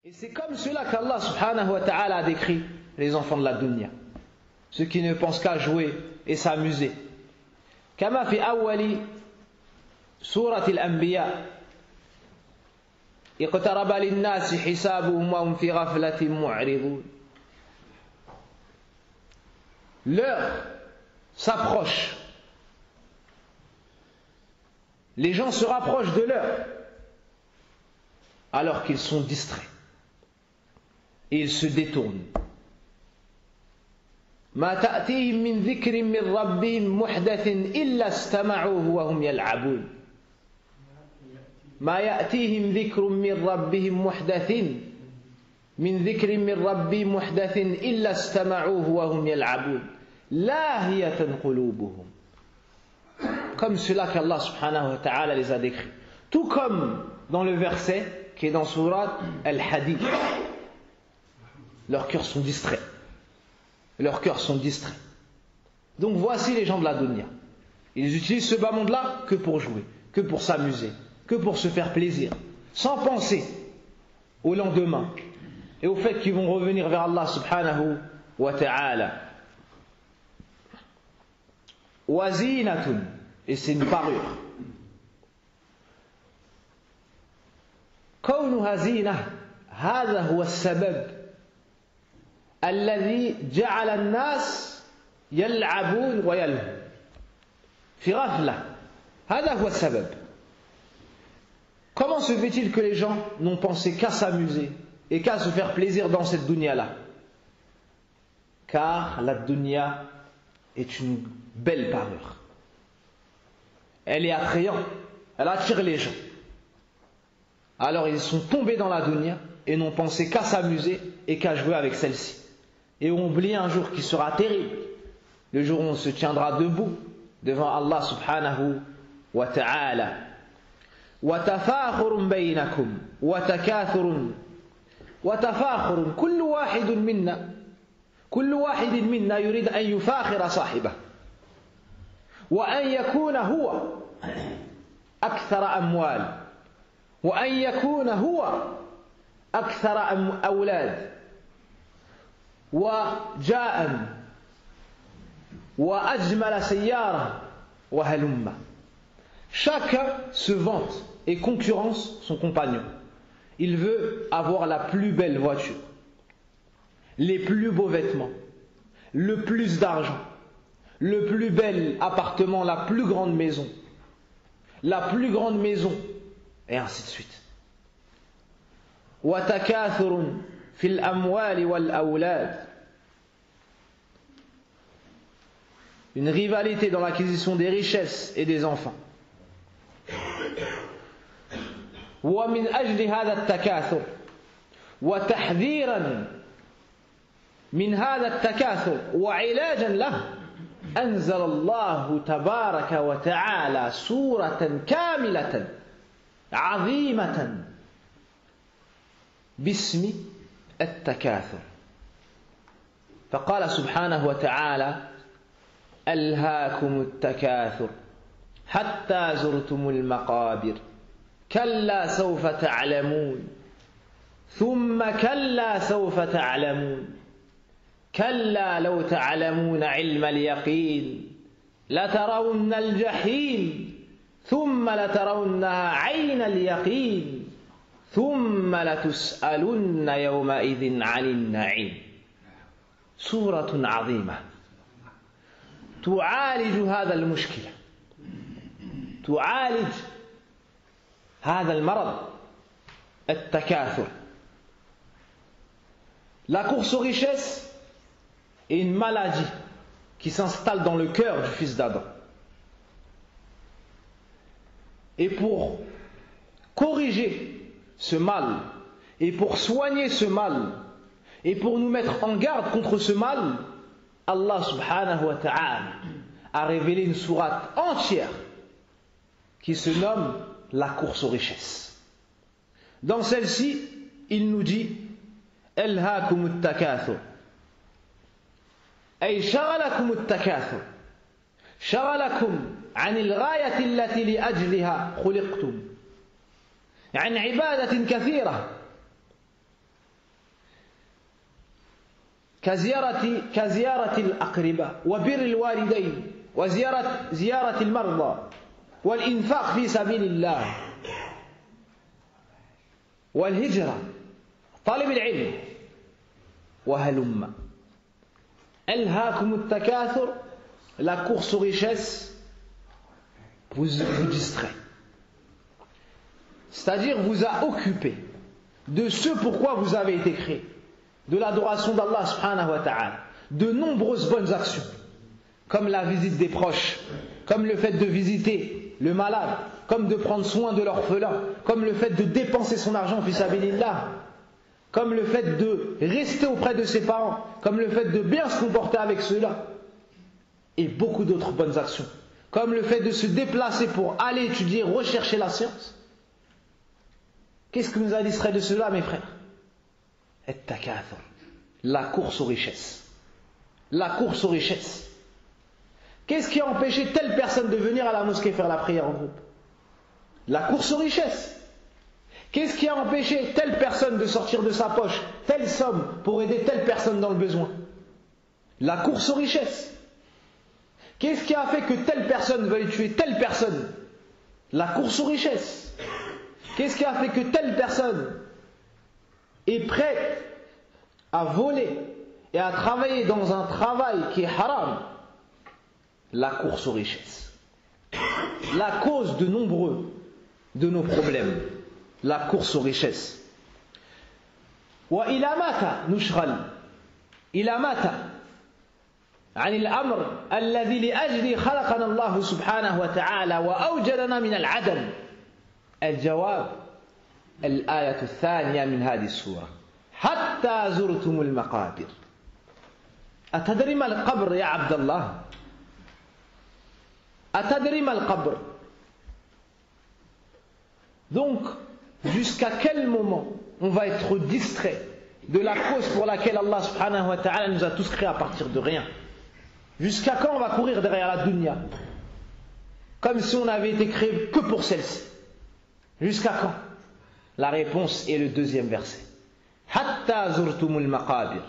Et c'est comme cela qu'Allah subhanahu wa ta'ala a décrit les enfants de la dunya, ceux qui ne pensent qu'à jouer et s'amuser. Kama fi awwali surat al-anbiya iqtaraba lin-nasi hisabuhum wa hum fi ghaflatin mu'ridun. L'heure s'approche. Les gens se rapprochent de l'heure alors qu'ils sont distraits et ils se détournent. ما تأتيهم من ذكر من ربهم محدث إلا استمعوه وهم يلعبون ما يأتيهم ذكر من ربهم محدث من ذكر من ربهم محدث إلا استمعوه وهم يلعبون لاهية قلوبهم. Comme cela qu'Allah subhanahu wa ta'ala les a décrits. Tout comme dans le verset qui est dans Surat Al-Hadid. Leurs cœurs sont distraits. Leurs cœurs sont distraits. Donc voici les gens de la dunya. Ils utilisent ce bas monde-là que pour jouer, que pour s'amuser, que pour se faire plaisir, sans penser au lendemain et au fait qu'ils vont revenir vers Allah subhanahu wa ta'ala. Wazinatun, et c'est une parure. كونها زينة هذا هو السبب الذي جعل الناس يلعبون ويلهون في غفلة هذا هو السبب. Comment se fait-il que les gens n'ont pensé qu'à s'amuser et qu'à se faire plaisir dans cette dunya-là? Car la dunya est une belle parure. Elle est attrayante, elle attire les gens. Alors ils sont tombés dans la dunya et n'ont pensé qu'à s'amuser et qu'à jouer avec celle-ci. Et ont oublié un jour qui sera terrible, le jour où on se tiendra debout devant Allah subhanahu wa ta'ala. وتفاخر بينكم وتكاثر وتفاخر كل واحد منا يريد أن يفاخر صاحبه وأن يكون هو أكثر أموال وأن يكون هو أكثر أولاد وجاء وأجمل سيارة وهلم. Chacun se vante et concurrence son compagnon. Il veut avoir la plus belle voiture, les plus beaux vêtements, le plus d'argent, le plus bel appartement, la plus grande maison, et ainsi de suite. وتكاثر في الأموال والأولاد. Une rivalité dans l'acquisition des richesses et des enfants. ومن أجل هذا التكاثر وتحذيرا من هذا التكاثر وعلاجا له أنزل الله تبارك وتعالى سورة كاملة عظيمة باسم التكاثر. فقال سبحانه وتعالى ألهاكم التكاثر حتى زرتم المقابر كلا سوف تعلمون ثم كلا سوف تعلمون كلا لو تعلمون علم اليقين لترون الجحيم ثم لترونها عين اليقين ثم لتسألن يومئذ عن النعيم. سورة عظيمة تعالج هذا المشكلة، تعالج هذا المرض التكاثر. La course aux richesses est une maladie qui s'installe dans le cœur du fils d'Adam. Et pour corriger ce mal, et pour soigner ce mal, et pour nous mettre en garde contre ce mal, Allah subhanahu wa ta'ala a révélé une sourate entière qui se nomme la course aux richesses. Dans celle-ci, il nous dit ألهاكم التكاثر أي شغلكم التكاثر شغلكم عن الغاية التي لأجلها خلقتم عن عبادة كثيرة كزيارة الأقرباء وبر الوالدين وزيارة المرضى والإنفاق في سبيل الله والهجرة طالب العلم وهلم ألهاكم التكاثر la course aux richesses vous distrait, c'est-à-dire vous a occupé de ce pourquoi vous avez été créé, de l'adoration d'Allah subhanahu wa ta'ala, de nombreuses bonnes actions comme la visite des proches, comme le fait de visiter le malade, comme de prendre soin de l'orphelin, comme le fait de dépenser son argent fi sabilillah, comme le fait de rester auprès de ses parents, comme le fait de bien se comporter avec ceux-là, et beaucoup d'autres bonnes actions, comme le fait de se déplacer pour aller étudier, rechercher la science. Qu'est-ce que nous a distrait de cela, mes frères? At-takathur, la course aux richesses. La course aux richesses. Qu'est-ce qui a empêché telle personne de venir à la mosquée faire la prière en groupe? La course aux richesses. Qu'est-ce qui a empêché telle personne de sortir de sa poche telle somme pour aider telle personne dans le besoin? La course aux richesses. Qu'est-ce qui a fait que telle personne veuille tuer telle personne? La course aux richesses. Qu'est-ce qui a fait que telle personne est prête à voler et à travailler dans un travail qui est haram? La course aux richesses. La cause de nombreux de nos problèmes. La course aux richesses. وإلى متى نشغل؟ إلى متى عن الأمر الذي لأجله خلقنا الله سبحانه وتعالى وأوجدنا من العدم؟ الجواب الآية الثانية من هذه السورة حتى زرتم المقابر. أتدري ما القبر يا عبد الله؟ أتدري ما القبر؟ Donc, jusqu'à quel moment on va être distrait de la cause pour laquelle Allah subhanahu wa ta'ala nous a tous créés à partir de rien? Jusqu'à quand on va courir derrière la dunya comme si on avait été créé que pour celle-ci? Jusqu'à quand? La réponse est le deuxième verset. Hatta zurtumul maqabir.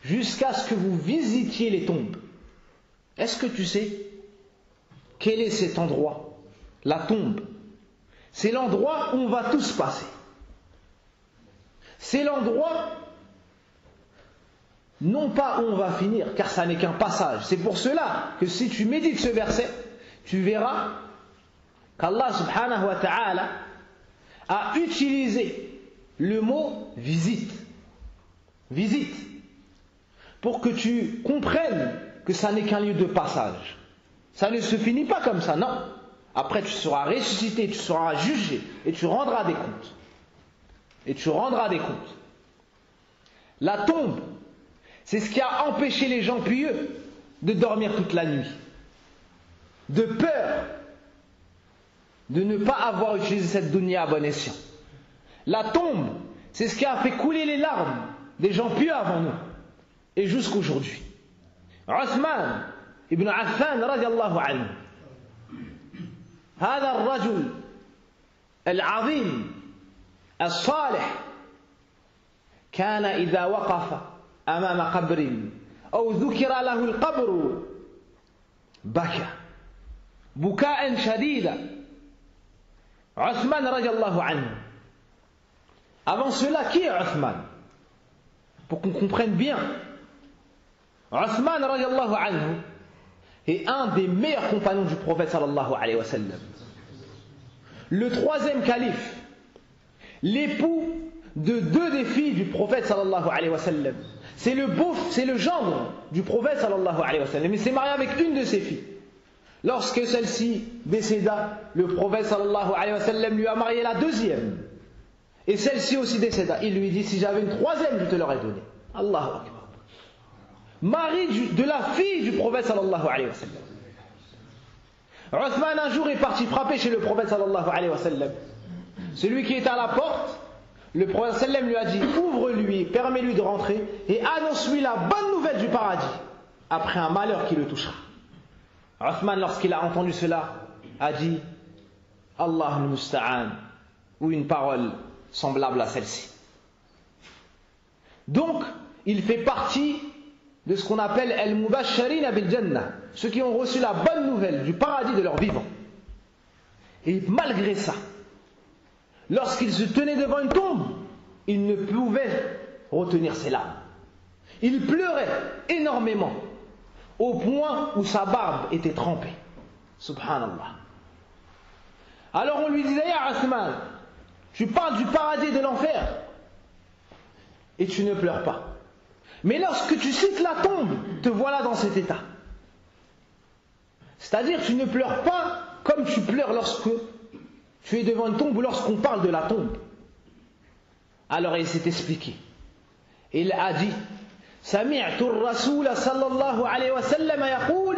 Jusqu'à ce que vous visitiez les tombes. Est-ce que tu sais quel est cet endroit? La tombe. C'est l'endroit où on va tous passer. C'est l'endroit, non pas où on va finir, car ça n'est qu'un passage. C'est pour cela que si tu médites ce verset, tu verras qu'Allah subhanahu wa ta'ala a utilisé le mot visite. Visite. Pour que tu comprennes que ça n'est qu'un lieu de passage. Ça ne se finit pas comme ça, non. Après tu seras ressuscité, tu seras jugé et tu rendras des comptes. Et tu rendras des comptes. La tombe, c'est ce qui a empêché les gens pieux de dormir toute la nuit. De peur de ne pas avoir utilisé cette dunya à bon escient. La tombe, c'est ce qui a fait couler les larmes des gens pieux avant nous. Et jusqu'aujourd'hui. Uthman ibn Affan radiallahu anhu. هذا الرجل العظيم الصالح كان إذا وقف أمام قبر أو ذكر له القبر بكى بكاء شديدا. Uthman radiallahu anhu. Avant cela, qui est Uthman? Pour qu'on comprenne bien, Uthman radiallahu anhu est un des meilleurs compagnons du prophète sallallahu alayhi wa sallam. Le troisième calife, l'époux de deux des filles du prophète sallallahu alayhi wa sallam. C'est le gendre du prophète sallallahu alayhi wa sallam. Il s'est marié avec une de ses filles. Lorsque celle-ci décéda, le prophète sallallahu alayhi wa sallam lui a marié la deuxième. Et celle-ci aussi décéda. Il lui dit, si j'avais une troisième, je te l'aurais donnée. Allahu Akbar. Mari de la fille du prophète sallallahu alayhi wa sallam. Uthman un jour est parti frapper chez le prophète sallallahu alayhi wa sallam. Celui qui était à la porte, le prophète sallam lui a dit, ouvre-lui, permets-lui de rentrer et annonce-lui la bonne nouvelle du paradis après un malheur qui le touchera. Uthman, lorsqu'il a entendu cela, a dit Allah al-Musta'an, ou une parole semblable à celle-ci. Donc, il fait partie de ce qu'on appelle al-mubashsharina bil jannah, ceux qui ont reçu la bonne nouvelle du paradis de leur vivant. Et malgré ça, lorsqu'ils se tenaient devant une tombe, ils ne pouvaient retenir ses larmes. Il pleurait énormément, au point où sa barbe était trempée. Subhanallah. Alors on lui disait: Ya Uthman, tu parles du paradis et de l'enfer et tu ne pleures pas. Mais lorsque tu cites la tombe, te voilà dans cet état. C'est-à-dire, tu ne pleures pas comme tu pleures lorsque tu es devant une tombe ou lorsqu'on parle de la tombe. Alors il s'est expliqué. Il a dit: سمعت الرسول صلى الله عليه وسلم يقول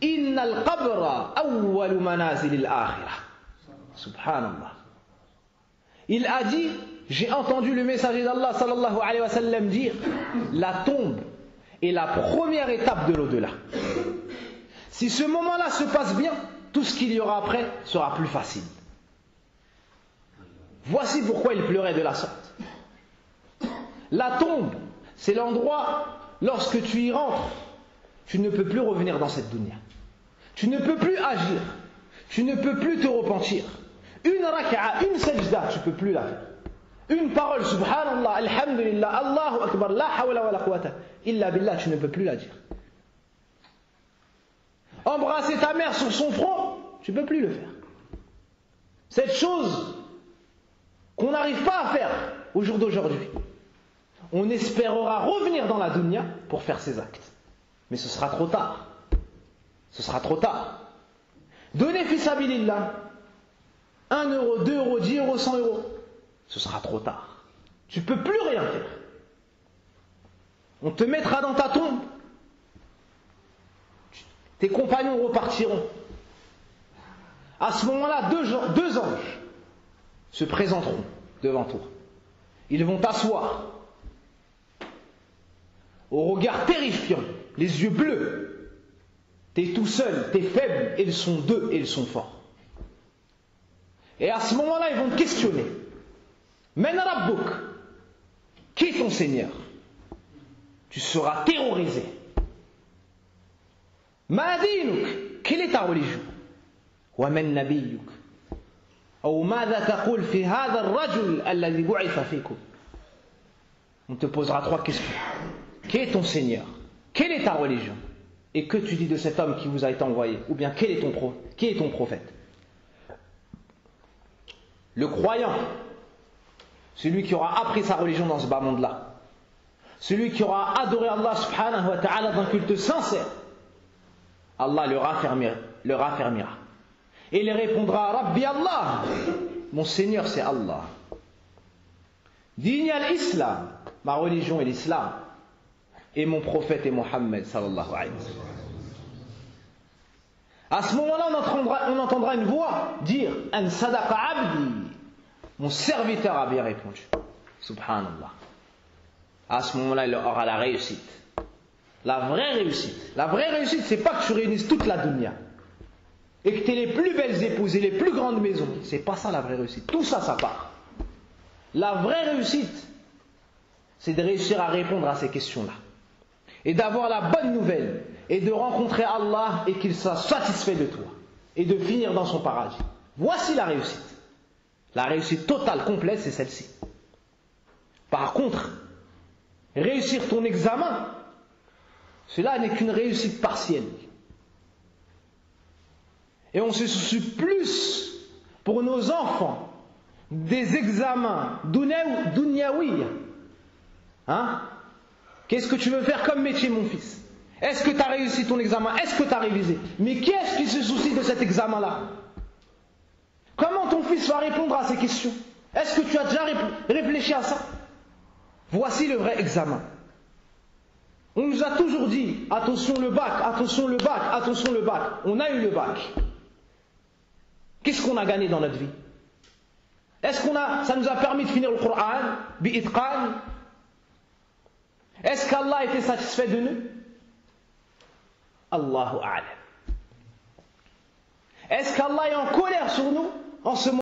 إن القبر أول منازل الآخرة. Subhanallah. Il a dit: j'ai entendu le messager d'Allah sallallahu alayhi wa sallam dire: la tombe est la première étape de l'au-delà. Si ce moment-là se passe bien, tout ce qu'il y aura après sera plus facile. Voici pourquoi il pleurait de la sorte. La tombe, c'est l'endroit, lorsque tu y rentres, tu ne peux plus revenir dans cette dunya. Tu ne peux plus agir. Tu ne peux plus te repentir. Une raka'a, une sajda, tu ne peux plus la faire. Une parole, subhanallah, alhamdulillah, Allahu akbar, la hawla wa la quwwata illa billah, tu ne peux plus la dire. Embrasser ta mère sur son front, tu ne peux plus le faire. Cette chose qu'on n'arrive pas à faire au jour d'aujourd'hui, on espérera revenir dans la dunya pour faire ces actes. Mais ce sera trop tard. Ce sera trop tard. Donner fi sabilillah, 1 euro, 2 euros, 10 euros, 100 euros, ce sera trop tard. Tu ne peux plus rien faire. On te mettra dans ta tombe. Tes compagnons repartiront. À ce moment-là, deux anges se présenteront devant toi. Ils vont t'asseoir. Au regard terrifiant, les yeux bleus. Tu es tout seul, tu es faible, et ils sont deux et ils sont forts. Et à ce moment-là, ils vont te questionner. Men Rabbuk, qui est ton Seigneur? Tu seras terrorisé. Ma dinuk, quelle est ta religion? Wa man nabiyyuk, ou madha taqul fi hadha ar-rajul alladhi bu'itha fikum. On te posera 3 questions. Qui est ton Seigneur? Quelle est ta religion? Et que tu dis de cet homme qui vous a été envoyé? Ou bien qui est ton prophète? Le croyant, celui qui aura appris sa religion dans ce bas monde-là, celui qui aura adoré Allah subhanahu wa ta'ala d'un culte sincère, Allah leur affermira. Et il répondra: Rabbi Allah, mon Seigneur c'est Allah. Dini al-Islam, ma religion est l'Islam. Et mon prophète est Mohammed sallallahu alayhi wa sallam. À ce moment-là, on entendra une voix dire: An sadaqa abdi, mon serviteur a bien répondu. Subhanallah. À ce moment-là, il aura la réussite. La vraie réussite. La vraie réussite, c'est pas que tu réunisses toute la dunya et que tu aies les plus belles épouses et les plus grandes maisons. C'est pas ça la vraie réussite. Tout ça, ça part. La vraie réussite, c'est de réussir à répondre à ces questions-là. Et d'avoir la bonne nouvelle. Et de rencontrer Allah et qu'il soit satisfait de toi. Et de finir dans son paradis. Voici la réussite. La réussite totale, complète, c'est celle-ci. Par contre, réussir ton examen, cela n'est qu'une réussite partielle. Et on se soucie plus pour nos enfants des examens dunyawi. Hein? Qu'est-ce que tu veux faire comme métier, mon fils? Est-ce que tu as réussi ton examen? Est-ce que tu as révisé? Mais qui est-ce qui se soucie de cet examen-là? Comment ton fils va répondre à ces questions? Est-ce que tu as déjà réfléchi à ça? Voici le vrai examen. On nous a toujours dit: attention le bac, attention le bac, attention le bac. On a eu le bac. Qu'est-ce qu'on a gagné dans notre vie? Est-ce ça nous a permis de finir le Coran bi'itqan? Est-ce qu'Allah était satisfait de nous? Allahu a'lam. Est-ce qu'Allah est en colère sur nous en ce moment?